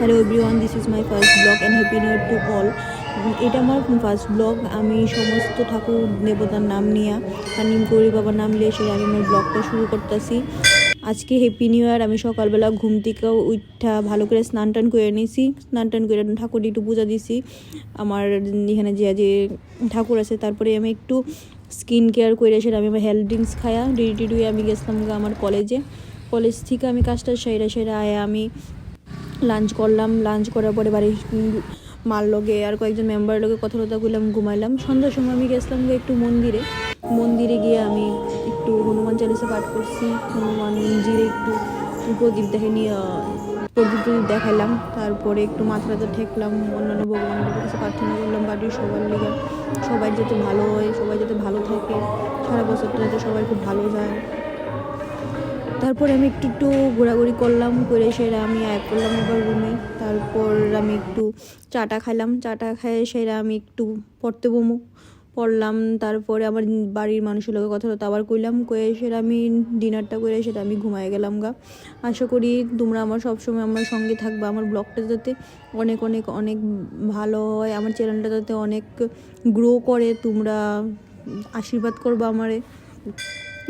Hello everyone, this is my first blog and happy new year to all. এটা আমার first blog. আমি সমস্ত ঠাকুর দেবতার নাম নিয়ে আর নিম গৌরী বাবার নাম নিয়ে সেটা আমি আমার ব্লগটা শুরু করতেছি। আজকে হ্যাপি নিউ ইয়ার। আমি সকালবেলা ঘুম থেকেও উঠা ভালো করে স্নান টান করে নিয়েছি। স্নান টান করে ঠাকুর একটু পূজা দিছি আমার এখানে যে ঠাকুর আছে। তারপরে আমি একটু স্কিন কেয়ার করে সেটা আমি আমার হেলথ ড্রিঙ্কস খায়া ডিউয়ে আমি গেছিলাম আমার কলেজ থেকে আমি কাজটা সেরা আয়া আমি লাঞ্চ করলাম। লাঞ্চ করার পরে বাড়ির মার লগে আর কয়েকজন মেম্বারের লগে কথা কইলাম, ঘুমাইলাম। সন্ধ্যার সময় আমি গেছিলাম একটু মন্দিরে গিয়ে আমি একটু হনুমান চালিসা পাঠ করছি। হনুমানজিরে একটু প্রদীপ প্রদীপ দেখাইলাম। তারপরে একটু মাথা ঠেকলাম, অন্যান্য ভগবানের কাছে প্রার্থনা করলাম বাড়ির সবার লিগে সবাই যাতে ভালো হয়, সবাই যাতে ভালো থাকে, সারা বছরটা যাতে সবাই খুব ভালো যায়। তারপর আমি একটু ঘোরাঘুরি করলাম, করে সেরা আমি আয় করলাম আবার রুমে। তারপর আমি একটু চাটা খাইয়ে সেরা আমি একটু পড়লাম। তারপরে আমার বাড়ির মানুষের লোকের কথা আবার কইলাম, কয়ে সেটা আমি ডিনারটা করে সেটা আমি ঘুমায় গেলাম গা। আশা করি তোমরা আমার সবসময় আমার সঙ্গে থাকবে, আমার ব্লগটা যাতে অনেক অনেক অনেক ভালো হয়, আমার চ্যানেলটা যাতে অনেক গ্রো করে। তোমরা আশীর্বাদ করবো আমারে।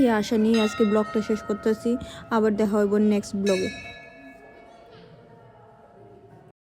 এই আশা নিয়ে আজকে ব্লগটা শেষ করতেছি। আবার দেখা হইব নেক্সট ব্লগে।